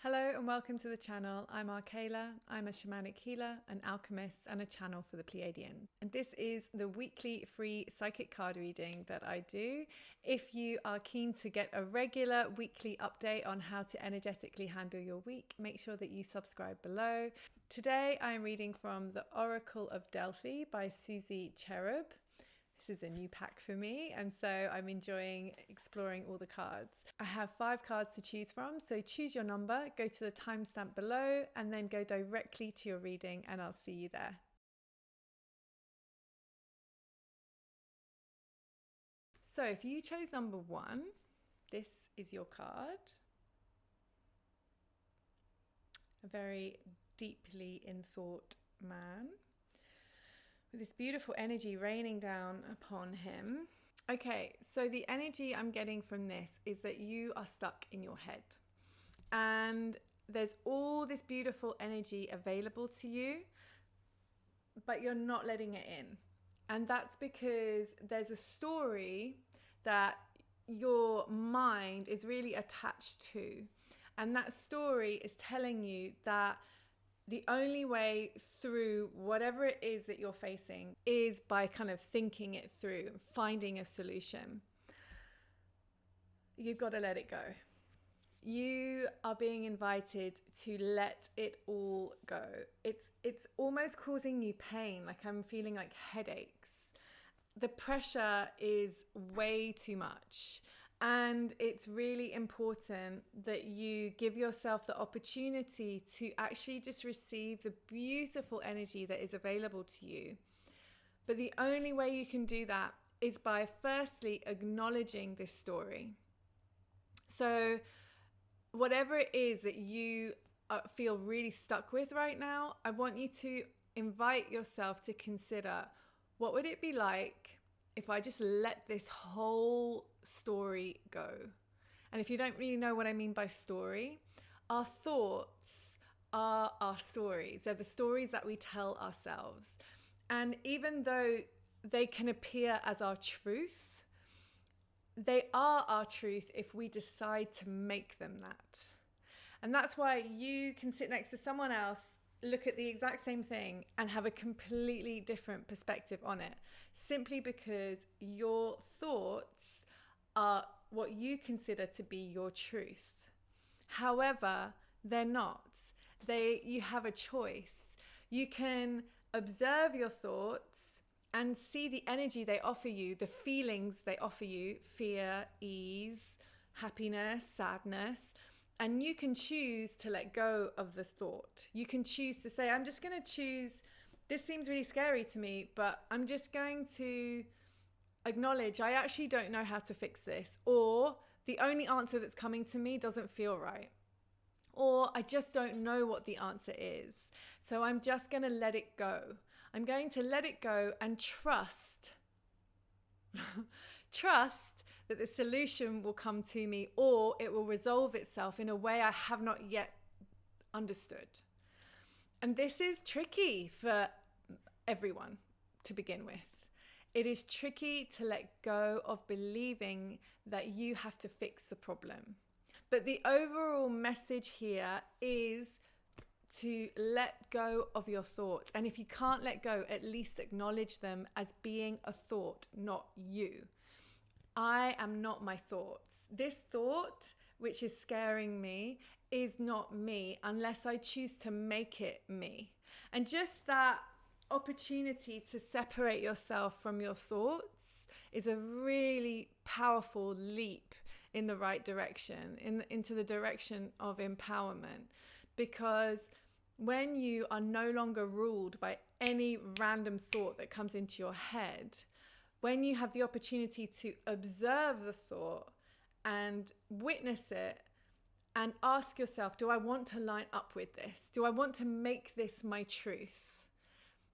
Hello and welcome to the channel. I'm Arkayla. I'm a shamanic healer, an alchemist, and a channel for the Pleiadians. And this is the weekly free psychic card reading that I do. If you are keen to get a regular weekly update on how to energetically handle your week, make sure that you subscribe below. Today I'm reading from the Oracle of Delphi by Susie Cherub. This is a new pack for me, and so I'm enjoying exploring all the cards. I have 5 cards to choose from, so choose your number, go to the timestamp below, and then go directly to your reading, and I'll see you there. So if you chose number 1, this is your card. A very deeply in thought man, with this beautiful energy raining down upon him. Okay, so the energy I'm getting from this is that you are stuck in your head. And there's all this beautiful energy available to you, but you're not letting it in. And that's because there's a story that your mind is really attached to. And that story is telling you that the only way through whatever it is that you're facing is by kind of thinking it through, finding a solution. You've got to let it go. You are being invited to let it all go. It's almost causing you pain, like I'm feeling like headaches. The pressure is way too much. And it's really important that you give yourself the opportunity to actually just receive the beautiful energy that is available to you. But the only way you can do that is by firstly acknowledging this story. So whatever it is that you feel really stuck with right now, I want you to invite yourself to consider, what would it be like if I just let this whole story go? And if you don't really know what I mean by story, our thoughts are our stories. They're the stories that we tell ourselves. And even though they can appear as our truth, they are our truth if we decide to make them that. And that's why you can sit next to someone else, look at the exact same thing and have a completely different perspective on it, simply because your thoughts are what you consider to be your truth. However, they're not. You have a choice. You can observe your thoughts and see the energy they offer you, the feelings they offer you, fear, ease, happiness, sadness. And you can choose to let go of the thought. You can choose to say, I'm just going to choose, this seems really scary to me, but I'm just going to acknowledge I actually don't know how to fix this. Or the only answer that's coming to me doesn't feel right. Or I just don't know what the answer is. So I'm just going to let it go. I'm going to let it go and trust. Trust that the solution will come to me, or it will resolve itself in a way I have not yet understood. And this is tricky for everyone to begin with. It is tricky to let go of believing that you have to fix the problem. But the overall message here is to let go of your thoughts. And if you can't let go, at least acknowledge them as being a thought, not you. I am not my thoughts. This thought, which is scaring me, is not me unless I choose to make it me. And just that opportunity to separate yourself from your thoughts is a really powerful leap in the right direction, into the direction of empowerment. Because when you are no longer ruled by any random thought that comes into your head, when you have the opportunity to observe the thought and witness it and ask yourself, do I want to line up with this? Do I want to make this my truth?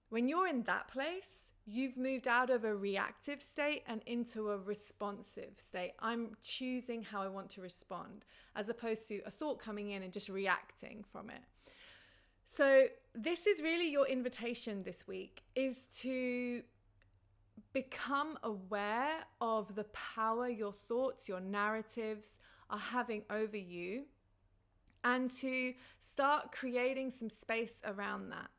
When you're in that place, you've moved out of a reactive state and into a responsive state. I'm choosing how I want to respond, as opposed to a thought coming in and just reacting from it. So this is really your invitation this week, is to become aware of the power your thoughts, your narratives are having over you, and to start creating some space around that.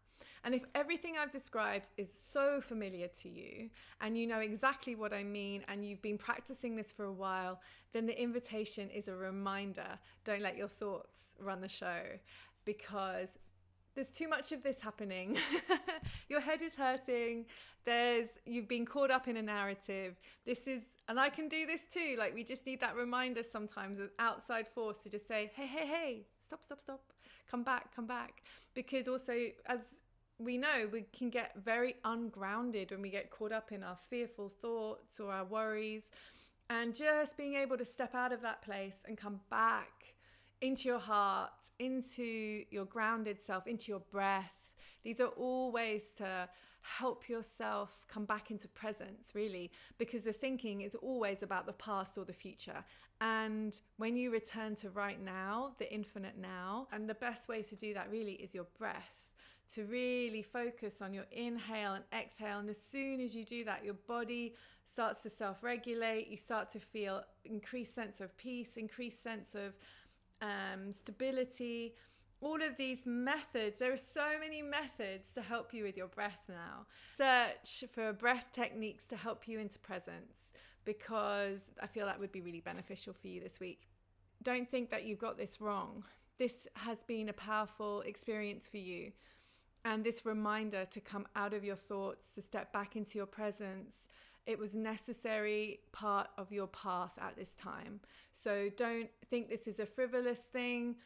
And if everything I've described is so familiar to you and you know exactly what I mean and you've been practicing this for a while, then the invitation is a reminder. Don't let your thoughts run the show, because there's too much of this happening. Your head is hurting. You've been caught up in a narrative. And I can do this too. Like, we just need that reminder sometimes, an outside force to just say, hey, stop. Come back. Because also, as we know, we can get very ungrounded when we get caught up in our fearful thoughts or our worries. And just being able to step out of that place and come back into your heart, into your grounded self, into your breath. These are all ways to help yourself come back into presence, really, because the thinking is always about the past or the future. And when you return to right now, the infinite now, and the best way to do that really is your breath, to really focus on your inhale and exhale. And as soon as you do that, your body starts to self-regulate. You start to feel increased sense of peace, increased sense of stability. All of these methods, there are so many methods to help you with your breath now. Search for breath techniques to help you into presence, because I feel that would be really beneficial for you this week. Don't think that you've got this wrong. This has been a powerful experience for you. And this reminder to come out of your thoughts, to step back into your presence, it was necessary part of your path at this time. So don't think this is a frivolous thing.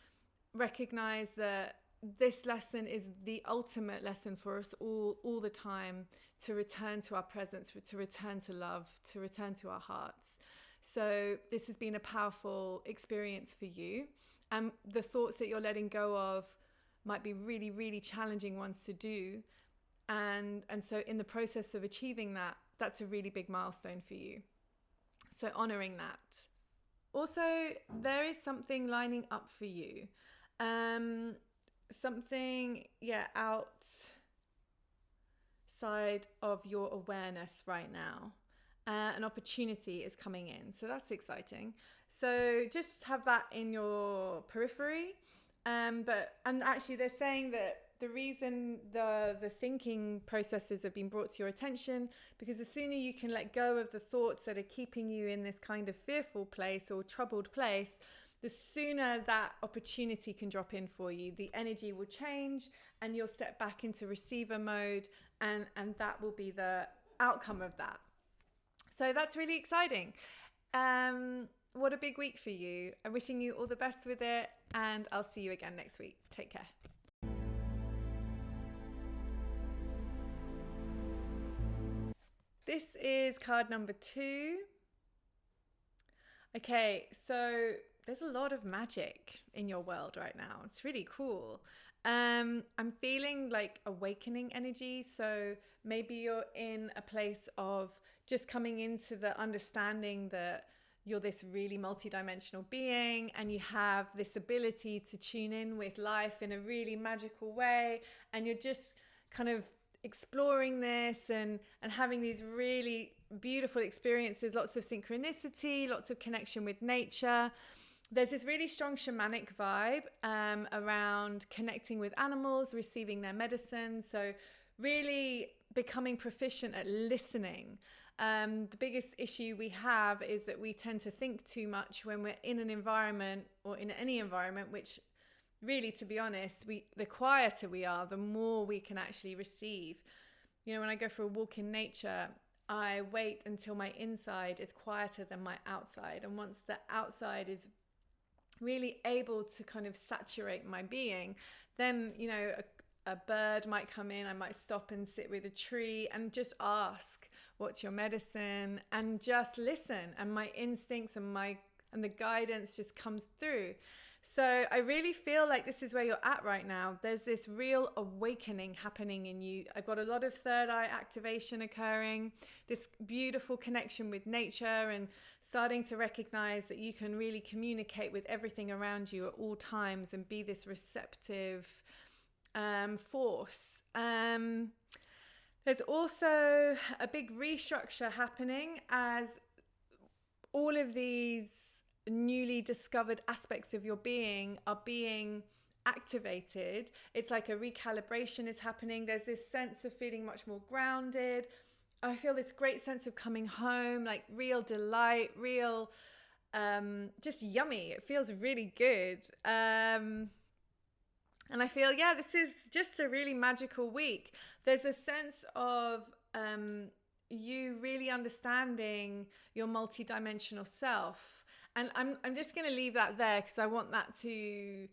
Recognize that this lesson is the ultimate lesson for us all the time, to return to our presence, to return to love, to return to our hearts. So this has been a powerful experience for you. And the thoughts that you're letting go of might be really, really challenging ones to do. And so in the process of achieving that, that's a really big milestone for you. So honoring that. Also, there is something lining up for you. Something, outside of your awareness right now. An opportunity is coming in. So that's exciting. So just have that in your periphery. And actually they're saying that the reason the thinking processes have been brought to your attention, because the sooner you can let go of the thoughts that are keeping you in this kind of fearful place or troubled place, the sooner that opportunity can drop in for you. The energy will change and you'll step back into receiver mode, and that will be the outcome of that. So that's really exciting. What a big week for you. I'm wishing you all the best with it, and I'll see you again next week. Take care. This is card number 2. Okay, so there's a lot of magic in your world right now. It's really cool. I'm feeling like awakening energy. So maybe you're in a place of just coming into the understanding that you're this really multidimensional being and you have this ability to tune in with life in a really magical way, and you're just kind of exploring this and having these really beautiful experiences, lots of synchronicity, lots of connection with nature. There's this really strong shamanic vibe around connecting with animals, receiving their medicine. So really becoming proficient at listening. The biggest issue we have is that we tend to think too much when we're in an environment, or in any environment, which really, to be honest, the quieter we are, the more we can actually receive. You know, when I go for a walk in nature, I wait until my inside is quieter than my outside. And once the outside is really able to kind of saturate my being, then, you know, a bird might come in, I might stop and sit with a tree and just ask, what's your medicine? And just listen. And my instincts and the guidance just comes through. So I really feel like this is where you're at right now. There's this real awakening happening in you. I've got a lot of third eye activation occurring, this beautiful connection with nature, and starting to recognize that you can really communicate with everything around you at all times and be this receptive force. There's also a big restructure happening as all of these newly discovered aspects of your being are being activated. It's like a recalibration is happening. There's this sense of feeling much more grounded. I feel this great sense of coming home, like real delight, real just yummy. It feels really good. And I feel, this is just a really magical week. There's a sense of you really understanding your multidimensional self. And I'm just going to leave that there because I want that to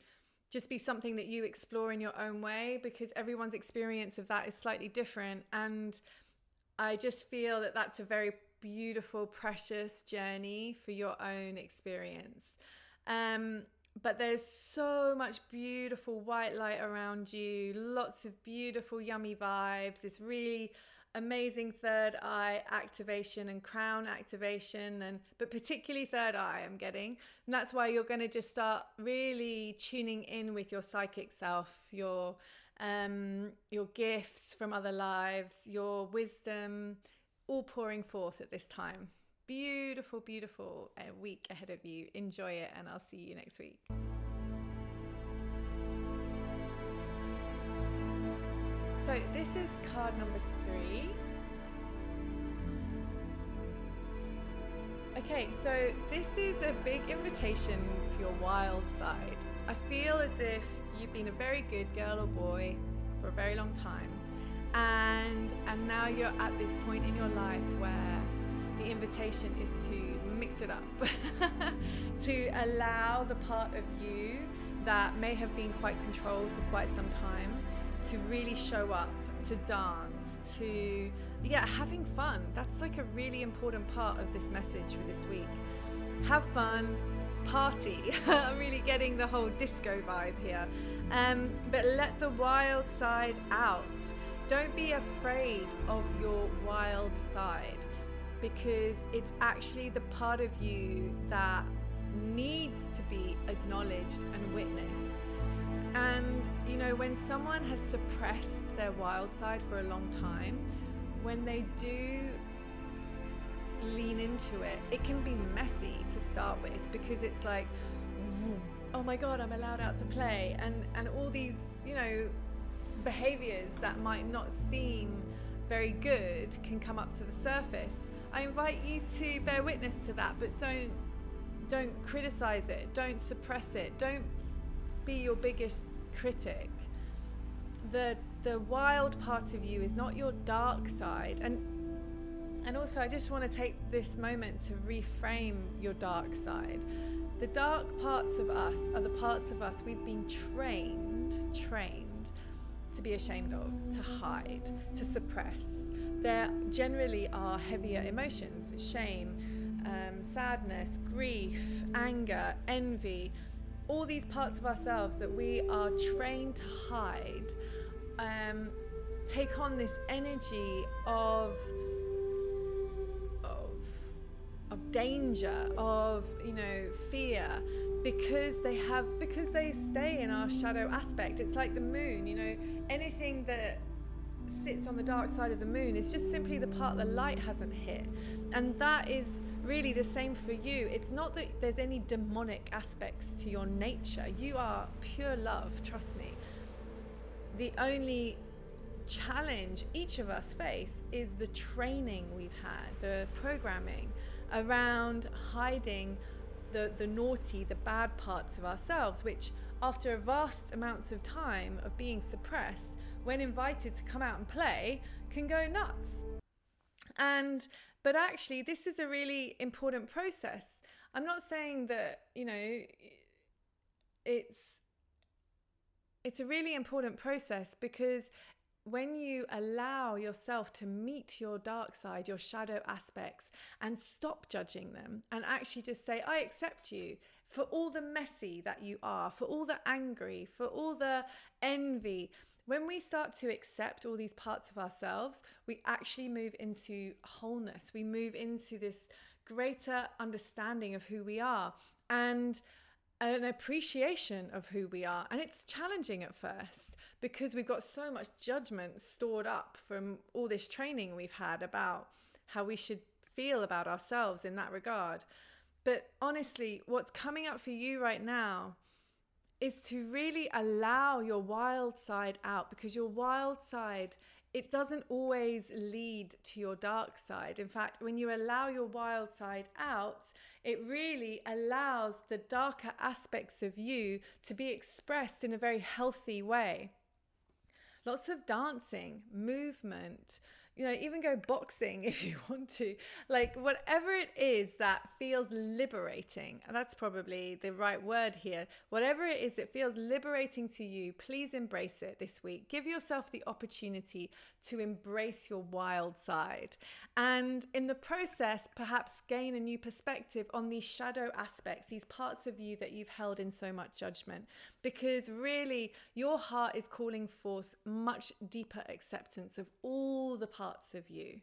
just be something that you explore in your own way, because everyone's experience of that is slightly different. And I just feel that that's a very beautiful, precious journey for your own experience. But there's so much beautiful white light around you, lots of beautiful, yummy vibes, this really amazing third eye activation and crown activation, but particularly third eye I'm getting. And that's why you're going to just start really tuning in with your psychic self, your gifts from other lives, your wisdom, all pouring forth at this time. Beautiful, beautiful week ahead of you. Enjoy it, and I'll see you next week. So this is card number 3. Okay, so this is a big invitation for your wild side. I feel as if you've been a very good girl or boy for a very long time, and now you're at this point in your life where the invitation is to mix it up, to allow the part of you that may have been quite controlled for quite some time to really show up, to dance, to having fun. That's like a really important part of this message for this week. Have fun, party. I'm really getting the whole disco vibe here. But let the wild side out. Don't be afraid of your wild side, because it's actually the part of you that needs to be acknowledged and witnessed. And when someone has suppressed their wild side for a long time, when they do lean into it, it can be messy to start with, because it's like, oh my God, I'm allowed out to play, and all these behaviors that might not seem very good can come up to the surface. I invite you to bear witness to that, but don't criticize it, don't suppress it, don't be your biggest critic. The wild part of you is not your dark side. And also, I just want to take this moment to reframe your dark side. The dark parts of us are the parts of us we've been trained to be ashamed of, to hide, to suppress. There generally are heavier emotions: shame, sadness, grief, anger, envy. All these parts of ourselves that we are trained to hide take on this energy of danger, of fear, because they stay in our shadow aspect. It's like the moon. Anything that sits on the dark side of the moon is just simply the part the light hasn't hit. And that is really the same for you. It's not that there's any demonic aspects to your nature. You are pure love, trust me. The only challenge each of us face is the training we've had, the programming around hiding the naughty, the bad parts of ourselves, which after vast amounts of time of being suppressed, when invited to come out and play, can go nuts. But actually, this is a really important process. I'm not saying that, it's a really important process, because when you allow yourself to meet your dark side, your shadow aspects, and stop judging them, and actually just say, I accept you for all the messy that you are, for all the angry, for all the envy. When we start to accept all these parts of ourselves, we actually move into wholeness. We move into this greater understanding of who we are and an appreciation of who we are. And it's challenging at first, because we've got so much judgment stored up from all this training we've had about how we should feel about ourselves in that regard. But honestly, what's coming up for you right now is to really allow your wild side out, because your wild side, it doesn't always lead to your dark side. In fact, when you allow your wild side out, it really allows the darker aspects of you to be expressed in a very healthy way. Lots of dancing, movement, even go boxing if you want to. Like, whatever it is that feels liberating, and that's probably the right word here. Whatever it is that feels liberating to you, please embrace it this week. Give yourself the opportunity to embrace your wild side. And in the process, perhaps gain a new perspective on these shadow aspects, these parts of you that you've held in so much judgment. Because really, your heart is calling forth much deeper acceptance of all the parts of you.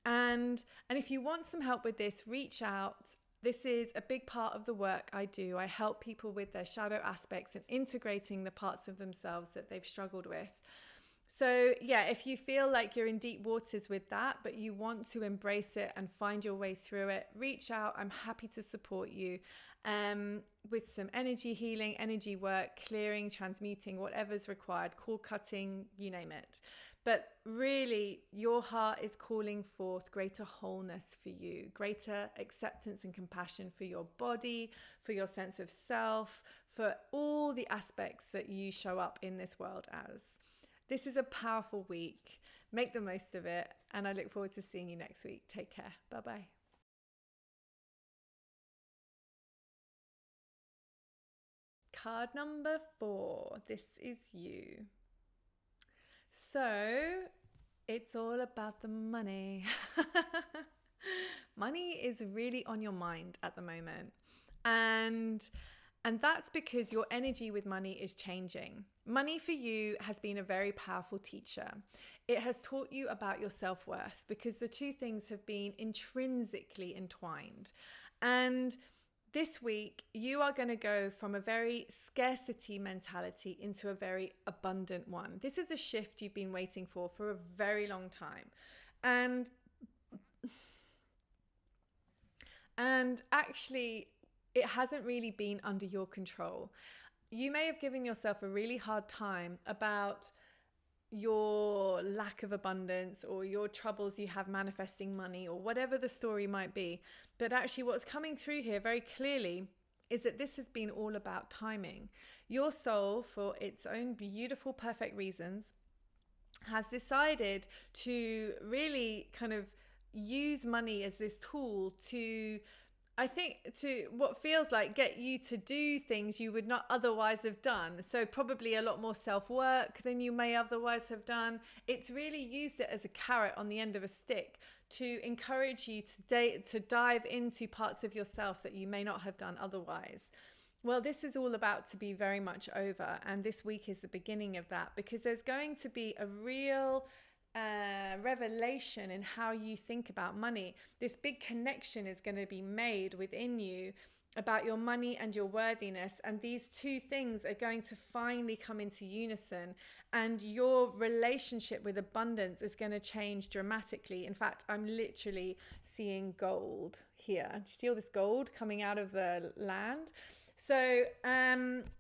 And if you want some help with this, reach out. This is a big part of the work I do. I help people with their shadow aspects and integrating the parts of themselves that they've struggled with. So yeah, if you feel like you're in deep waters with that, but you want to embrace it and find your way through it, reach out. I'm happy to support you with some energy healing, energy work, clearing, transmuting, whatever's required, cord cutting, you name it. But really, your heart is calling forth greater wholeness for you, greater acceptance and compassion for your body, for your sense of self, for all the aspects that you show up in this world as. This is a powerful week. Make the most of it. And I look forward to seeing you next week. Take care. Bye-bye. Card number 4. This is you. So it's all about the money. Money is really on your mind at the moment. And that's because your energy with money is changing. Money for you has been a very powerful teacher. It has taught you about your self-worth, because the two things have been intrinsically entwined. And this week, you are going to go from a very scarcity mentality into a very abundant one. This is a shift you've been waiting for a very long time. And actually, it hasn't really been under your control. You may have given yourself a really hard time about your lack of abundance or your troubles you have manifesting money or whatever the story might be. But actually what's coming through here very clearly is that this has been all about timing. Your soul, for its own beautiful, perfect reasons, has decided to really kind of use money as this tool to what feels like get you to do things you would not otherwise have done. So probably a lot more self-work than you may otherwise have done. It's really used it as a carrot on the end of a stick to encourage you to dive into parts of yourself that you may not have done otherwise. Well, this is all about to be very much over. And this week is the beginning of that, because there's going to be a real revelation in how you think about money. This big connection is going to be made within you about your money and your worthiness, and these two things are going to finally come into unison, and your relationship with abundance is going to change dramatically. In fact, I'm literally seeing gold here. Do you see all this gold coming out of the land? So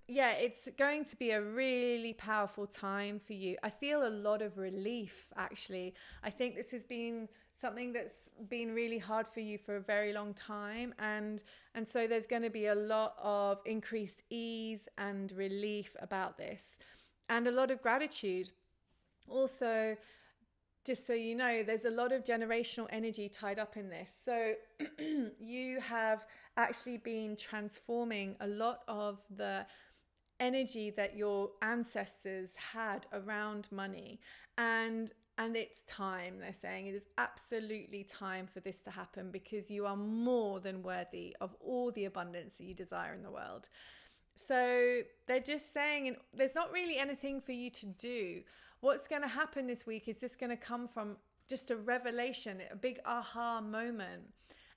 it's going to be a really powerful time for you. I feel a lot of relief, actually. I think this has been something that's been really hard for you for a very long time. And so there's going to be a lot of increased ease and relief about this, and a lot of gratitude. Also, just so you know, there's a lot of generational energy tied up in this. So you have actually been transforming a lot of the energy that your ancestors had around money. And it's time, they're saying. It is absolutely time for this to happen, because you are more than worthy of all the abundance that you desire in the world. So they're just saying there's not really anything for you to do. What's going to happen this week is just going to come from just a revelation, a big aha moment.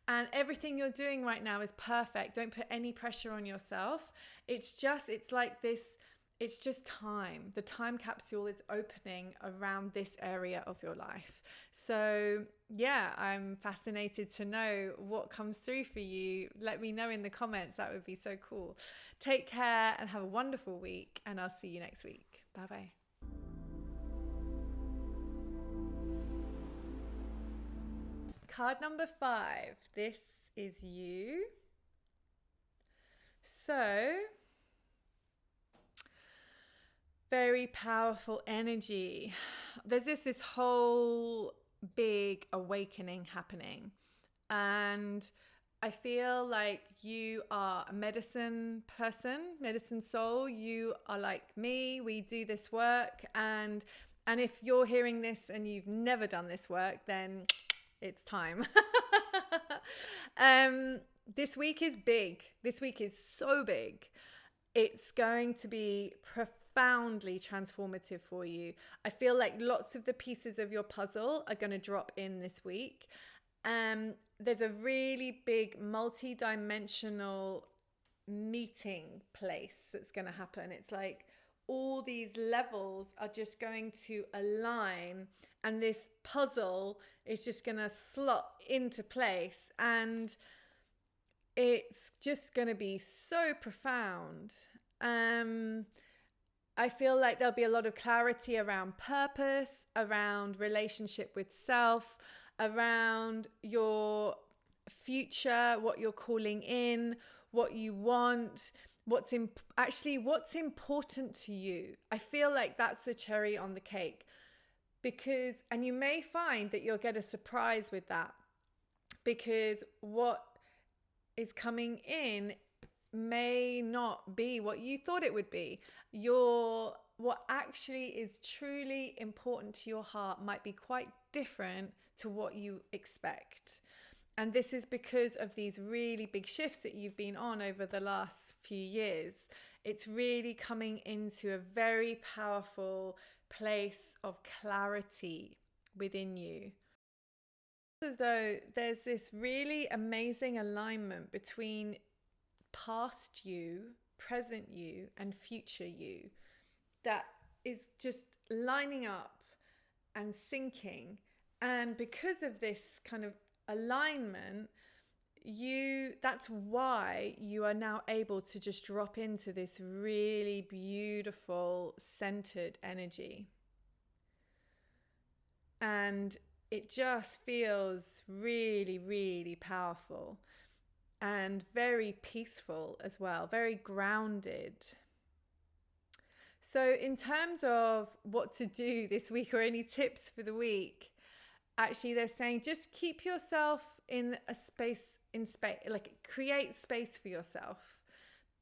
And everything you're doing right now is perfect. Don't put any pressure on yourself. It's like this it's just time. The time capsule is opening around this area of your life. So yeah, I'm fascinated to know what comes through for you. Let me know in the comments. That would be so cool. Take care and have a wonderful week, and I'll see you next week. Bye-bye. Card number 5. This is you. So, very powerful energy. There's this whole big awakening happening. And I feel like you are a medicine person, medicine soul. You are like me. We do this work. And if you're hearing this and you've never done this work, then it's time. This week is big. This week is so big. It's going to be profoundly transformative for you. I feel like lots of the pieces of your puzzle are going to drop in this week. There's a really big multi-dimensional meeting place that's going to happen. It's like all these levels are just going to align, and this puzzle is just going to slot into place, and it's just going to be so profound. I feel like there'll be a lot of clarity around purpose, around relationship with self, around your future, what you're calling in, what you want, what's important to you. I feel like that's the cherry on the cake, and you may find that you'll get a surprise with that, because what is coming in may not be what you thought it would be. What actually is truly important to your heart might be quite different to what you expect. And this is because of these really big shifts that you've been on over the last few years. It's really coming into a very powerful place of clarity within you. Though there's this really amazing alignment between past you, present you, and future you that is just lining up and syncing. And because of this kind of alignment, that's why you are now able to just drop into this really beautiful centered energy. And it just feels really, really powerful and very peaceful as well, very grounded. So in terms of what to do this week or any tips for the week, actually they're saying just keep yourself in a space, like create space for yourself.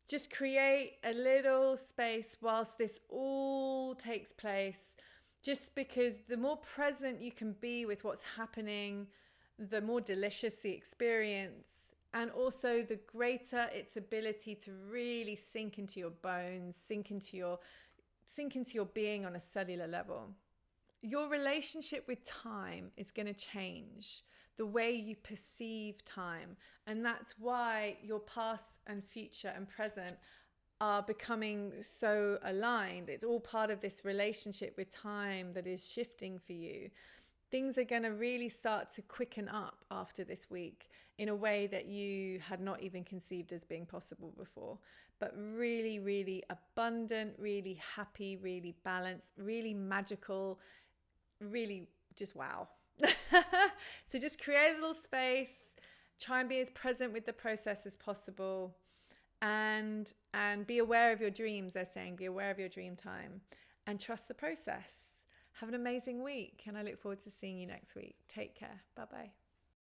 Just create a little space whilst this all takes place. Just because the more present you can be with what's happening, the more delicious the experience, and also the greater its ability to really sink into your bones, sink into your being on a cellular level. Your relationship with time is going to change, the way you perceive time, and that's why your past and future and present are becoming so aligned. It's all part of this relationship with time that is shifting for you. Things are going to really start to quicken up after this week in a way that you had not even conceived as being possible before. But really, really abundant, really happy, really balanced, really magical, really just wow. So just create a little space, try and be as present with the process as possible. And be aware of your dreams, they're saying. Be aware of your dream time and trust the process. Have an amazing week, and I look forward to seeing you next week. Take care. Bye-bye.